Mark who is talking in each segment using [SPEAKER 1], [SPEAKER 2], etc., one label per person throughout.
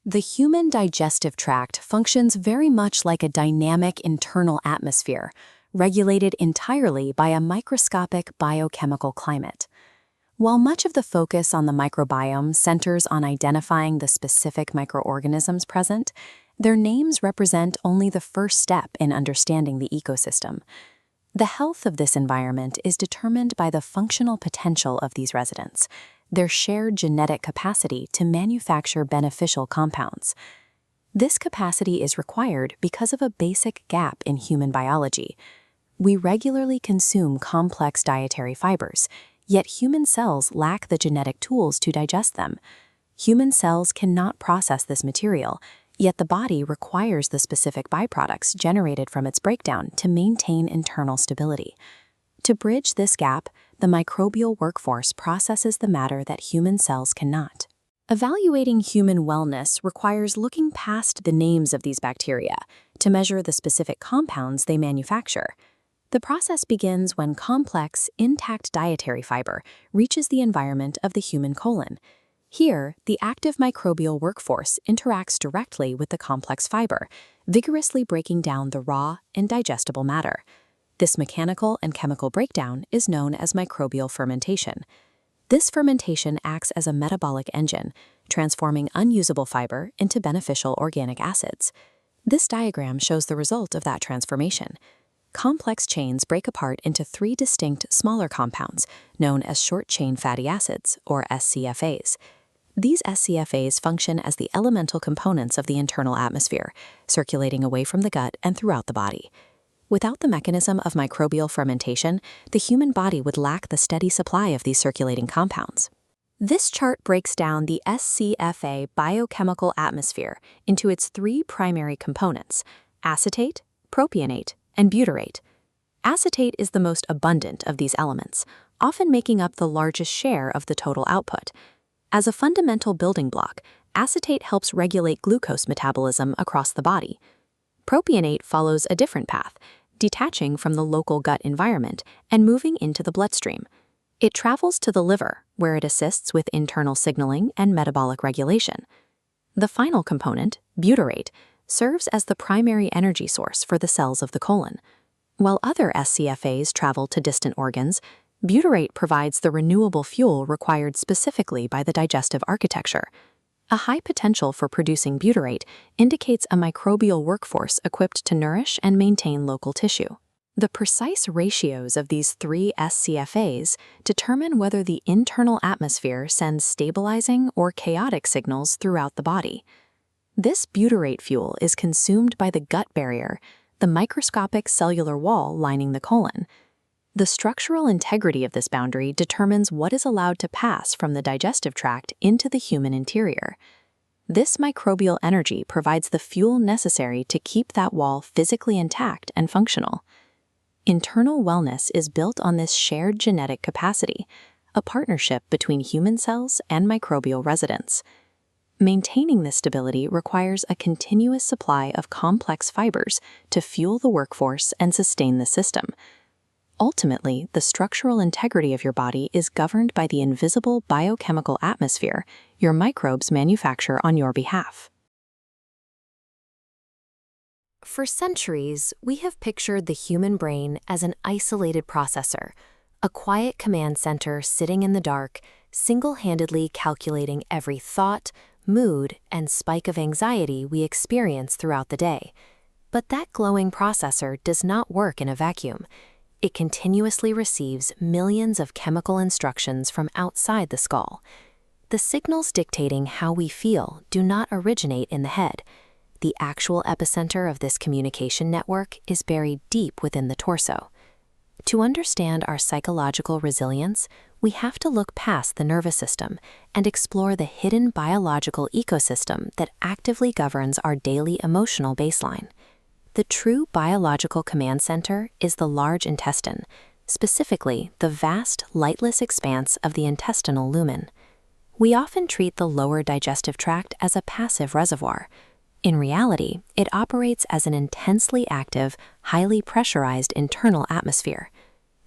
[SPEAKER 1] The human digestive tract functions very much like a dynamic internal atmosphere, regulated entirely by a microscopic biochemical climate. While much of the focus on the microbiome centers on identifying the specific microorganisms present, their names represent only the first step in understanding the ecosystem. The health of this environment is determined by the functional potential of these residents, their shared genetic capacity to manufacture beneficial compounds. This capacity is required because of a basic gap in human biology. We regularly consume complex dietary fibers, yet human cells lack the genetic tools to digest them. Human cells cannot process this material, yet the body requires the specific byproducts generated from its breakdown to maintain internal stability. To bridge this gap, the microbial workforce processes the matter that human cells cannot. Evaluating human wellness requires looking past the names of these bacteria to measure the specific compounds they manufacture. The process begins when complex, intact dietary fiber reaches the environment of the human colon. Here, the active microbial workforce interacts directly with the complex fiber, vigorously breaking down the raw, indigestible matter. This mechanical and chemical breakdown is known as microbial fermentation. This fermentation acts as a metabolic engine, transforming unusable fiber into beneficial organic acids. This diagram shows the result of that transformation. Complex chains break apart into 3 distinct smaller compounds, known as short-chain fatty acids, or SCFAs. These SCFAs function as the elemental components of the internal atmosphere, circulating away from the gut and throughout the body. Without the mechanism of microbial fermentation, the human body would lack the steady supply of these circulating compounds. This chart breaks down the SCFA biochemical atmosphere into its 3 primary components: acetate, propionate, and butyrate. Acetate is the most abundant of these elements, often making up the largest share of the total output. As a fundamental building block, acetate helps regulate glucose metabolism across the body. Propionate follows a different path, detaching from the local gut environment and moving into the bloodstream. It travels to the liver, where it assists with internal signaling and metabolic regulation. The final component, butyrate, serves as the primary energy source for the cells of the colon. While other SCFAs travel to distant organs, butyrate provides the renewable fuel required specifically by the digestive architecture. A high potential for producing butyrate indicates a microbial workforce equipped to nourish and maintain local tissue. The precise ratios of these 3 SCFAs determine whether the internal atmosphere sends stabilizing or chaotic signals throughout the body. This butyrate fuel is consumed by the gut barrier, the microscopic cellular wall lining the colon. The structural integrity of this boundary determines what is allowed to pass from the digestive tract into the human interior. This microbial energy provides the fuel necessary to keep that wall physically intact and functional. Internal wellness is built on this shared genetic capacity, a partnership between human cells and microbial residents. Maintaining this stability requires a continuous supply of complex fibers to fuel the workforce and sustain the system. Ultimately, the structural integrity of your body is governed by the invisible biochemical atmosphere your microbes manufacture on your behalf.
[SPEAKER 2] For centuries, we have pictured the human brain as an isolated processor, a quiet command center sitting in the dark, single-handedly calculating every thought, mood, and spike of anxiety we experience throughout the day. But that glowing processor does not work in a vacuum. It continuously receives millions of chemical instructions from outside the skull. The signals dictating how we feel do not originate in the head. The actual epicenter of this communication network is buried deep within the torso. To understand our psychological resilience, we have to look past the nervous system and explore the hidden biological ecosystem that actively governs our daily emotional baseline. The true biological command center is the large intestine, specifically the vast, lightless expanse of the intestinal lumen. We often treat the lower digestive tract as a passive reservoir. In reality, it operates as an intensely active, highly pressurized internal atmosphere.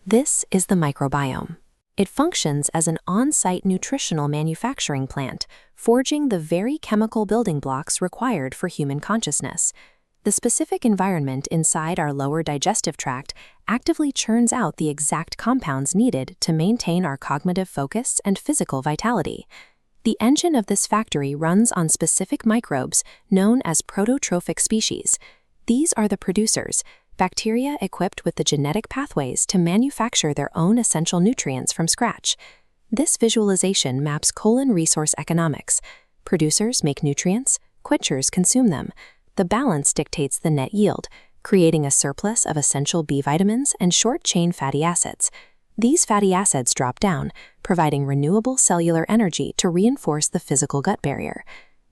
[SPEAKER 2] This is the microbiome. It functions as an on-site nutritional manufacturing plant, forging the very chemical building blocks required for human consciousness. The specific environment inside our lower digestive tract actively churns out the exact compounds needed to maintain our cognitive focus and physical vitality. The engine of this factory runs on specific microbes known as prototrophic species. These are the producers, bacteria equipped with the genetic pathways to manufacture their own essential nutrients from scratch. This visualization maps colon resource economics. Producers make nutrients, quenchers consume them. The balance dictates the net yield, creating a surplus of essential B vitamins and short-chain fatty acids. These fatty acids drop down, providing renewable cellular energy to reinforce the physical gut barrier.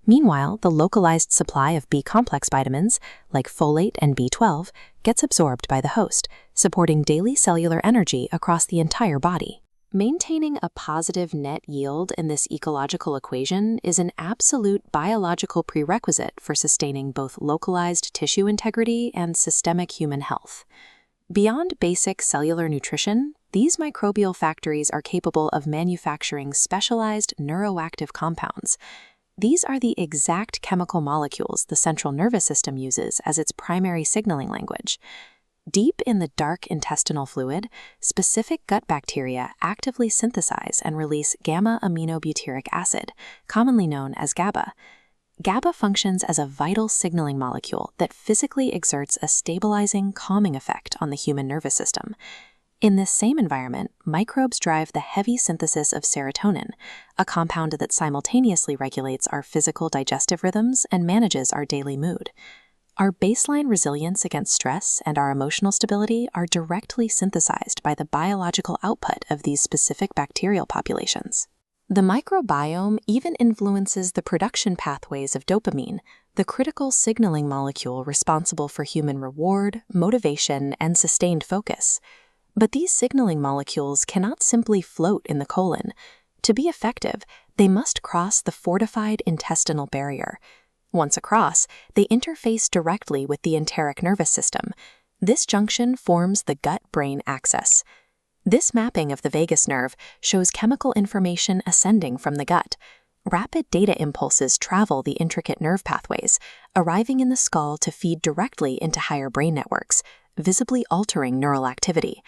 [SPEAKER 2] Meanwhile, the localized supply of B-complex vitamins, like folate and B12, gets absorbed by the host, supporting daily cellular energy across the entire body. Maintaining a positive net yield in this ecological equation is an absolute biological prerequisite for sustaining both localized tissue integrity and systemic human health. Beyond basic cellular nutrition, these microbial factories are capable of manufacturing specialized neuroactive compounds. These are the exact chemical molecules the central nervous system uses as its primary signaling language. Deep in the dark intestinal fluid, specific gut bacteria actively synthesize and release gamma-aminobutyric acid, commonly known as GABA. GABA functions as a vital signaling molecule that physically exerts a stabilizing, calming effect on the human nervous system. In this same environment, microbes drive the heavy synthesis of serotonin, a compound that simultaneously regulates our physical digestive rhythms and manages our daily mood. Our baseline resilience against stress and our emotional stability are directly synthesized by the biological output of these specific bacterial populations. The microbiome even influences the production pathways of dopamine, the critical signaling molecule responsible for human reward, motivation, and sustained focus. But these signaling molecules cannot simply float in the colon. To be effective, they must cross the fortified intestinal barrier. Once across, they interface directly with the enteric nervous system. This junction forms the gut-brain axis. This mapping of the vagus nerve shows chemical information ascending from the gut. Rapid data impulses travel the intricate nerve pathways, arriving in the skull to feed directly into higher brain networks, visibly altering neural activity.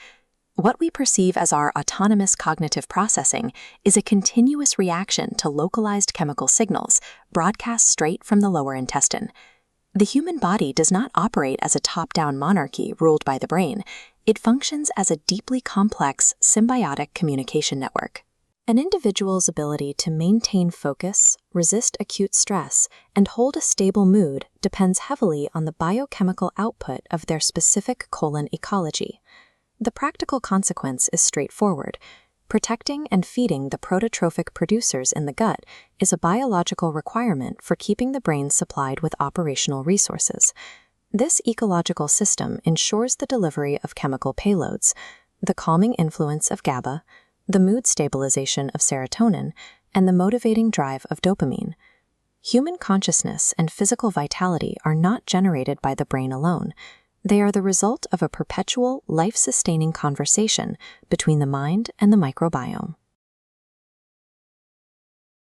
[SPEAKER 2] What we perceive as our autonomous cognitive processing is a continuous reaction to localized chemical signals broadcast straight from the lower intestine. The human body does not operate as a top-down monarchy ruled by the brain. It functions as a deeply complex, symbiotic communication network. An individual's ability to maintain focus, resist acute stress, and hold a stable mood depends heavily on the biochemical output of their specific colon ecology. The practical consequence is straightforward. Protecting and feeding the prototrophic producers in the gut is a biological requirement for keeping the brain supplied with operational resources. This ecological system ensures the delivery of chemical payloads, the calming influence of GABA, the mood stabilization of serotonin, and the motivating drive of dopamine. Human consciousness and physical vitality are not generated by the brain alone. They are the result of a perpetual, life-sustaining conversation between the mind and the microbiome.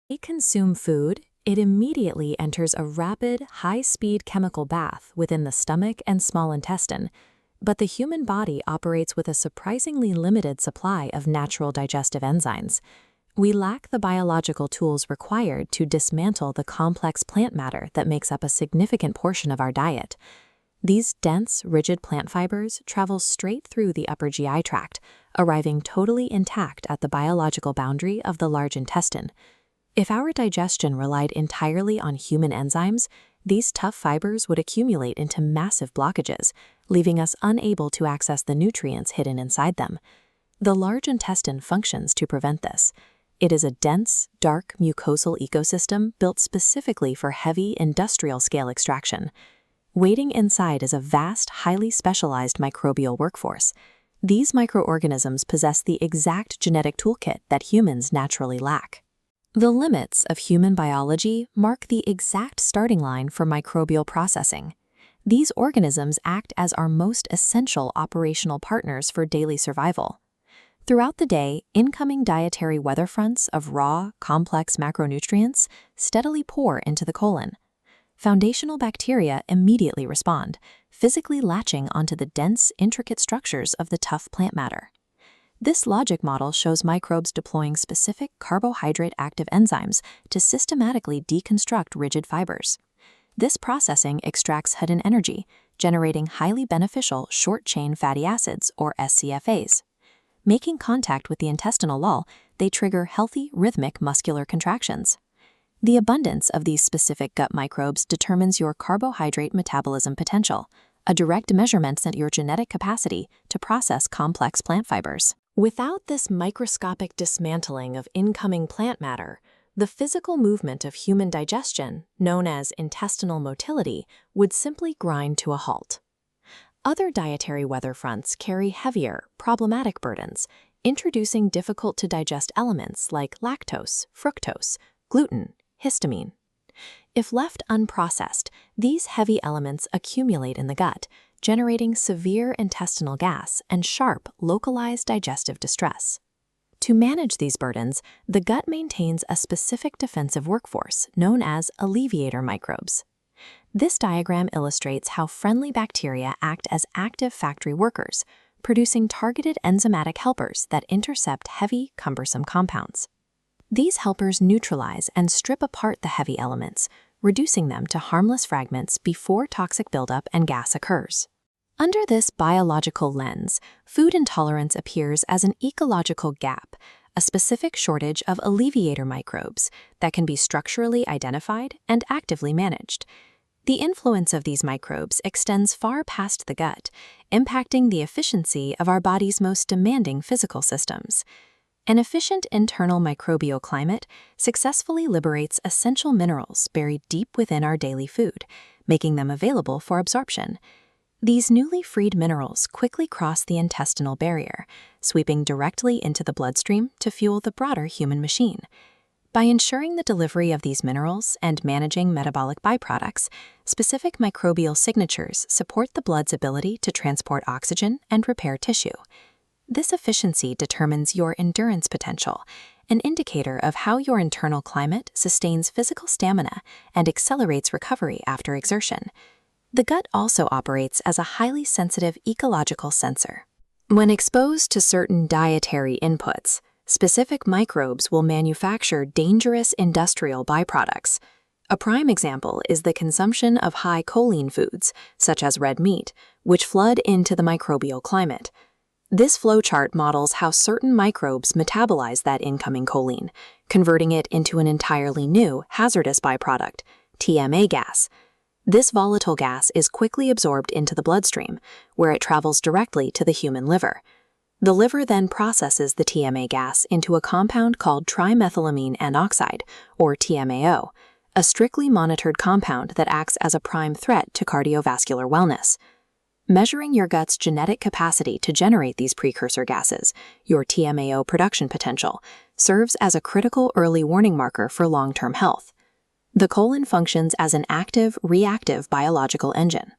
[SPEAKER 2] When we consume food, it immediately enters a rapid, high-speed chemical bath within the stomach and small intestine, but the human body operates with a surprisingly limited supply of natural digestive enzymes. We lack the biological tools required to dismantle the complex plant matter that makes up a significant portion of our diet. These dense, rigid plant fibers travel straight through the upper GI tract, arriving totally intact at the biological boundary of the large intestine. If our digestion relied entirely on human enzymes, these tough fibers would accumulate into massive blockages, leaving us unable to access the nutrients hidden inside them. The large intestine functions to prevent this. It is a dense, dark, mucosal ecosystem built specifically for heavy, industrial-scale extraction. Waiting inside is a vast, highly specialized microbial workforce. These microorganisms possess the exact genetic toolkit that humans naturally lack. The limits of human biology mark the exact starting line for microbial processing. These organisms act as our most essential operational partners for daily survival.
[SPEAKER 1] Throughout the day, incoming dietary weather fronts of raw, complex macronutrients steadily pour into the colon. Foundational bacteria immediately respond, physically latching onto the dense, intricate structures of the tough plant matter. This logic model shows microbes deploying specific carbohydrate-active enzymes to systematically deconstruct rigid fibers. This processing extracts hidden energy, generating highly beneficial short-chain fatty acids, or SCFAs. Making contact with the intestinal wall, they trigger healthy, rhythmic muscular contractions. The abundance of these specific gut microbes determines your carbohydrate metabolism potential, a direct measurement of your genetic capacity to process complex plant fibers. Without this microscopic dismantling of incoming plant matter, the physical movement of human digestion, known as intestinal motility, would simply grind to a halt. Other dietary weather fronts carry heavier, problematic burdens, introducing difficult-to-digest elements like lactose, fructose, gluten, histamine. If left unprocessed, these heavy elements accumulate in the gut, generating severe intestinal gas and sharp, localized digestive distress. To manage these burdens, the gut maintains a specific defensive workforce known as alleviator microbes. This diagram illustrates how friendly bacteria act as active factory workers, producing targeted enzymatic helpers that intercept heavy, cumbersome compounds. These helpers neutralize and strip apart the heavy elements, reducing them to harmless fragments before toxic buildup and gas occurs. Under this biological lens, food intolerance appears as an ecological gap, a specific shortage of alleviator microbes that can be structurally identified and actively managed. The influence of these microbes extends far past the gut, impacting the efficiency of our body's most demanding physical systems. An efficient internal microbial climate successfully liberates essential minerals buried deep within our daily food, making them available for absorption. These newly freed minerals quickly cross the intestinal barrier, sweeping directly into the bloodstream to fuel the broader human machine. By ensuring the delivery of these minerals and managing metabolic byproducts, specific microbial signatures support the blood's ability to transport oxygen and repair tissue. This efficiency determines your endurance potential, an indicator of how your internal climate sustains physical stamina and accelerates recovery after exertion. The gut also operates as a highly sensitive ecological sensor. When exposed to certain dietary inputs, specific microbes will manufacture dangerous industrial byproducts. A prime example is the consumption of high choline foods, such as red meat, which flood into the microbial climate. This flowchart models how certain microbes metabolize that incoming choline, converting it into an entirely new, hazardous byproduct, TMA gas. This volatile gas is quickly absorbed into the bloodstream, where it travels directly to the human liver. The liver then processes the TMA gas into a compound called trimethylamine N-oxide, or TMAO, a strictly monitored compound that acts as a prime threat to cardiovascular wellness. Measuring your gut's genetic capacity to generate these precursor gases, your TMAO production potential, serves as a critical early warning marker for long-term health. The colon functions as an active, reactive biological engine.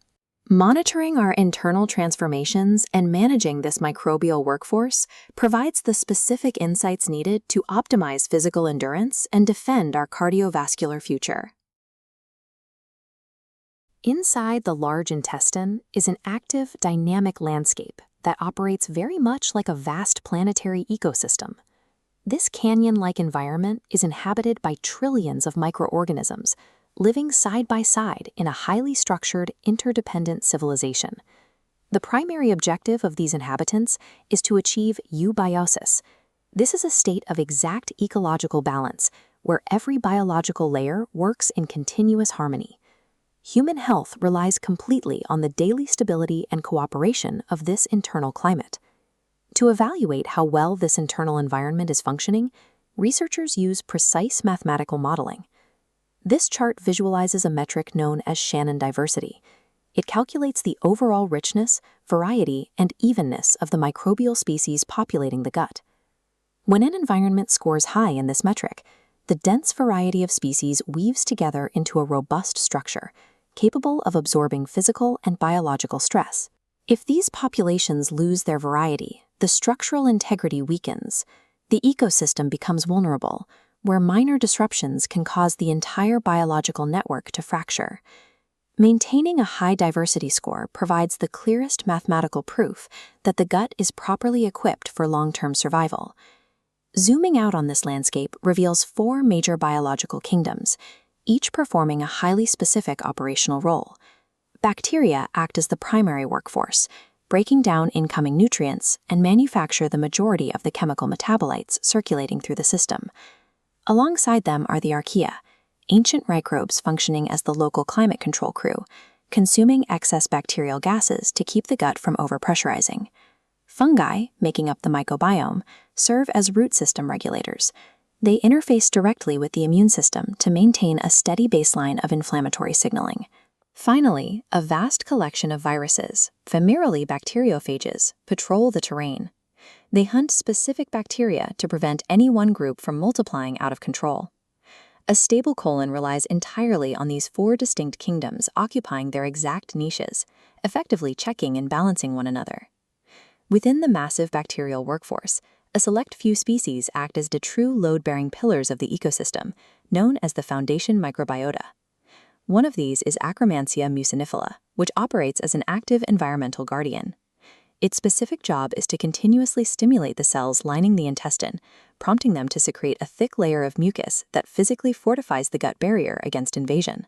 [SPEAKER 1] Monitoring our internal transformations and managing this microbial workforce provides the specific insights needed to optimize physical endurance and defend our cardiovascular future. Inside the large intestine is an active, dynamic landscape that operates very much like a vast planetary ecosystem. This canyon-like environment is inhabited by trillions of microorganisms, living side by side in a highly structured, interdependent civilization. The primary objective of these inhabitants is to achieve eubiosis. This is a state of exact ecological balance, where every biological layer works in continuous harmony. Human health relies completely on the daily stability and cooperation of this internal climate. To evaluate how well this internal environment is functioning, researchers use precise mathematical modeling. This chart visualizes a metric known as Shannon diversity. It calculates the overall richness, variety, and evenness of the microbial species populating the gut. When an environment scores high in this metric, the dense variety of species weaves together into a robust structure, capable of absorbing physical and biological stress. If these populations lose their variety, the structural integrity weakens. The ecosystem becomes vulnerable, where minor disruptions can cause the entire biological network to fracture. Maintaining a high diversity score provides the clearest mathematical proof that the gut is properly equipped for long-term survival. Zooming out on this landscape reveals 4 major biological kingdoms, each performing a highly specific operational role. Bacteria act as the primary workforce, breaking down incoming nutrients and manufacture the majority of the chemical metabolites circulating through the system. Alongside them are the archaea, ancient microbes functioning as the local climate control crew, consuming excess bacterial gases to keep the gut from overpressurizing. Fungi, making up the microbiome, serve as root system regulators. They interface directly with the immune system to maintain a steady baseline of inflammatory signaling. Finally, a vast collection of viruses, primarily bacteriophages, patrol the terrain. They hunt specific bacteria to prevent any one group from multiplying out of control. A stable colon relies entirely on these 4 distinct kingdoms occupying their exact niches, effectively checking and balancing one another. Within the massive bacterial workforce, a select few species act as the true load-bearing pillars of the ecosystem, known as the foundation microbiota. One of these is Akkermansia mucinifila, which operates as an active environmental guardian. Its specific job is to continuously stimulate the cells lining the intestine, prompting them to secrete a thick layer of mucus that physically fortifies the gut barrier against invasion.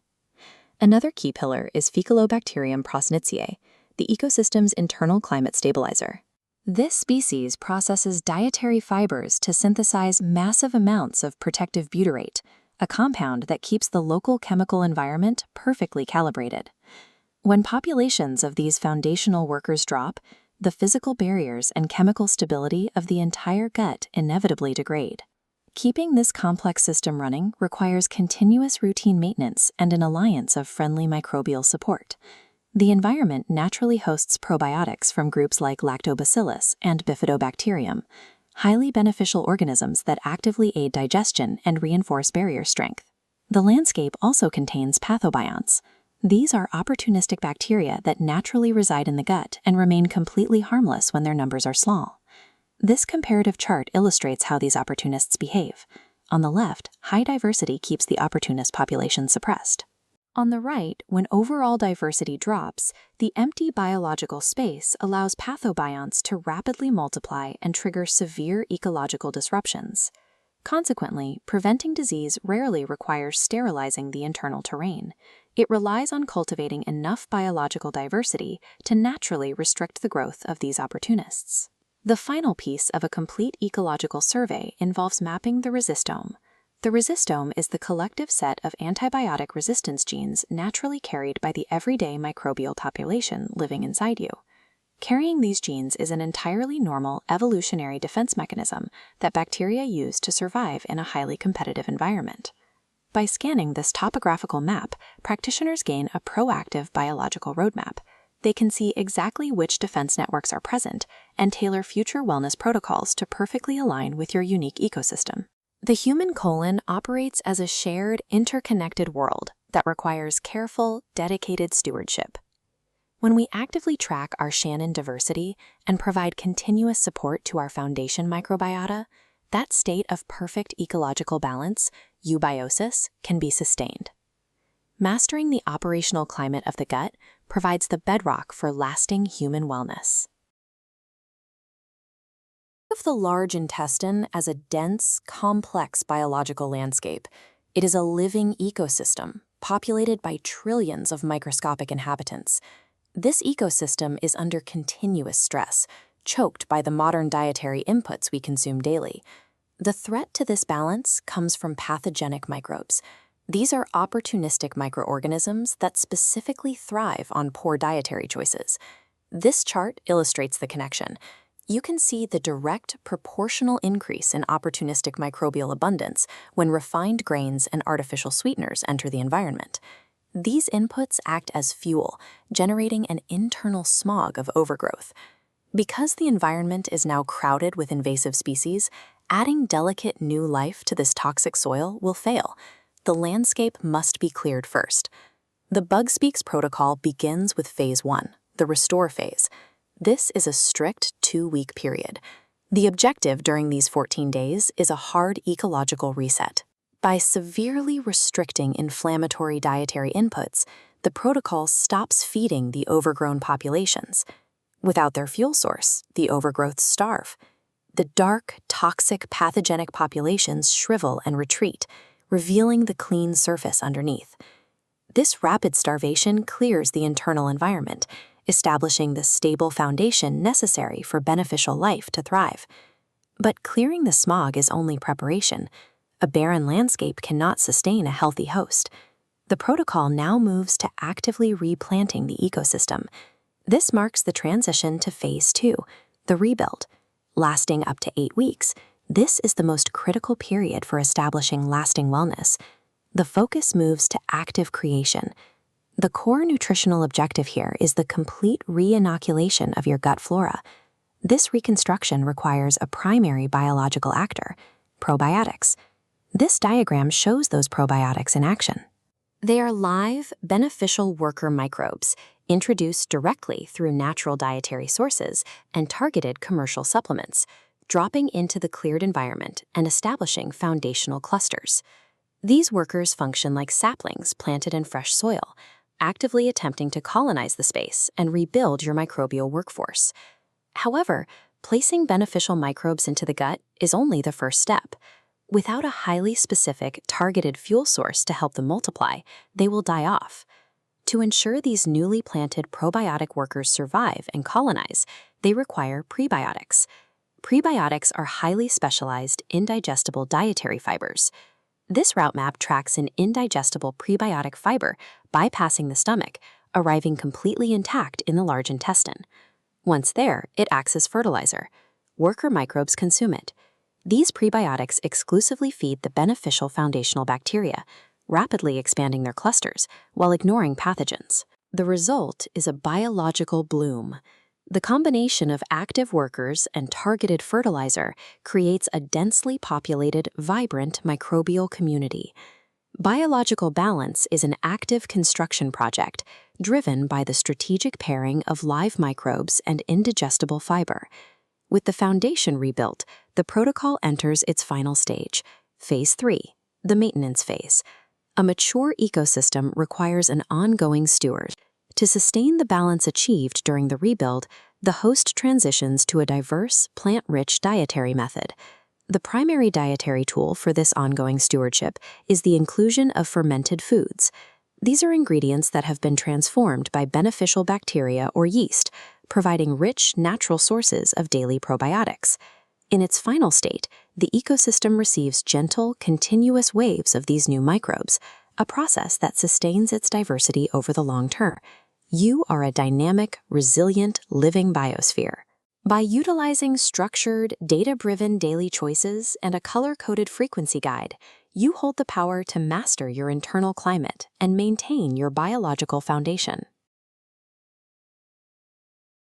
[SPEAKER 1] Another key pillar is Faecalibacterium prosnitziae, the ecosystem's internal climate stabilizer. This species processes dietary fibers to synthesize massive amounts of protective butyrate, a compound that keeps the local chemical environment perfectly calibrated. When populations of these foundational workers drop, the physical barriers and chemical stability of the entire gut inevitably degrade. Keeping this complex system running requires continuous routine maintenance and an alliance of friendly microbial support. The environment naturally hosts probiotics from groups like Lactobacillus and Bifidobacterium, highly beneficial organisms that actively aid digestion and reinforce barrier strength. The landscape also contains pathobionts. These are opportunistic bacteria that naturally reside in the gut and remain completely harmless when their numbers are small. This comparative chart illustrates how these opportunists behave. On the left, high diversity keeps the opportunist population suppressed. On the right, when overall diversity drops, the empty biological space allows pathobionts to rapidly multiply and trigger severe ecological disruptions. Consequently, preventing disease rarely requires sterilizing the internal terrain. It relies on cultivating enough biological diversity to naturally restrict the growth of these opportunists. The final piece of a complete ecological survey involves mapping the resistome. The resistome is the collective set of antibiotic resistance genes naturally carried by the everyday microbial population living inside you. Carrying these genes is an entirely normal evolutionary defense mechanism that bacteria use to survive in a highly competitive environment. By scanning this topographical map, practitioners gain a proactive biological roadmap. They can see exactly which defense networks are present and tailor future wellness protocols to perfectly align with your unique ecosystem. The human colon operates as a shared, interconnected world that requires careful, dedicated stewardship. When we actively track our Shannon diversity and provide continuous support to our foundation microbiota, that state of perfect ecological balance, eubiosis, can be sustained. Mastering the operational climate of the gut provides the bedrock for lasting human wellness. Think of the large intestine as a dense, complex biological landscape. It is a living ecosystem, populated by trillions of microscopic inhabitants. This ecosystem is under continuous stress, choked by the modern dietary inputs we consume daily. The threat to this balance comes from pathogenic microbes. These are opportunistic microorganisms that specifically thrive on poor dietary choices. This chart illustrates the connection. You can see the direct proportional increase in opportunistic microbial abundance when refined grains and artificial sweeteners enter the environment. These inputs act as fuel, generating an internal smog of overgrowth. Because the environment is now crowded with invasive species, adding delicate new life to this toxic soil will fail. The landscape must be cleared first. The Bug Speaks protocol begins with phase 1, the restore phase. This is a strict 2-week period. The objective during these 14 days is a hard ecological reset. By severely restricting inflammatory dietary inputs, the protocol stops feeding the overgrown populations. Without their fuel source, the overgrowths starve. The dark, toxic, pathogenic populations shrivel and retreat, revealing the clean surface underneath. This rapid starvation clears the internal environment, establishing the stable foundation necessary for beneficial life to thrive. But clearing the smog is only preparation. A barren landscape cannot sustain a healthy host. The protocol now moves to actively replanting the ecosystem. This marks the transition to Phase 2, the rebuild. Lasting up to 8 weeks, this is the most critical period for establishing lasting wellness. The focus moves to active creation. The core nutritional objective here is the complete re-inoculation of your gut flora. This reconstruction requires a primary biological actor, probiotics. This diagram shows those probiotics in action. They are live, beneficial worker microbes, introduced directly through natural dietary sources and targeted commercial supplements, dropping into the cleared environment and establishing foundational clusters. These workers function like saplings planted in fresh soil, actively attempting to colonize the space and rebuild your microbial workforce. However, placing beneficial microbes into the gut is only the first step. Without a highly specific, targeted fuel source to help them multiply, they will die off. To ensure these newly planted probiotic workers survive and colonize, they require prebiotics. Prebiotics are highly specialized, indigestible dietary fibers. This route map tracks an indigestible prebiotic fiber bypassing the stomach, arriving completely intact in the large intestine. Once there, it acts as fertilizer. Worker microbes consume it. These prebiotics exclusively feed the beneficial foundational bacteria, rapidly expanding their clusters while ignoring pathogens. The result is a biological bloom. The combination of active workers and targeted fertilizer creates a densely populated, vibrant microbial community. Biological balance is an active construction project driven by the strategic pairing of live microbes and indigestible fiber. With the foundation rebuilt, the protocol enters its final stage, Phase 3, the maintenance phase. A mature ecosystem requires an ongoing steward. To sustain the balance achieved during the rebuild, the host transitions to a diverse, plant-rich dietary method. The primary dietary tool for this ongoing stewardship is the inclusion of fermented foods. These are ingredients that have been transformed by beneficial bacteria or yeast, providing rich, natural sources of daily probiotics. In its final state, the ecosystem receives gentle, continuous waves of these new microbes, a process that sustains its diversity over the long term. You are a dynamic, resilient, living biosphere. By utilizing structured, data-driven daily choices and a color-coded frequency guide, you hold the power to master your internal climate and maintain your biological foundation.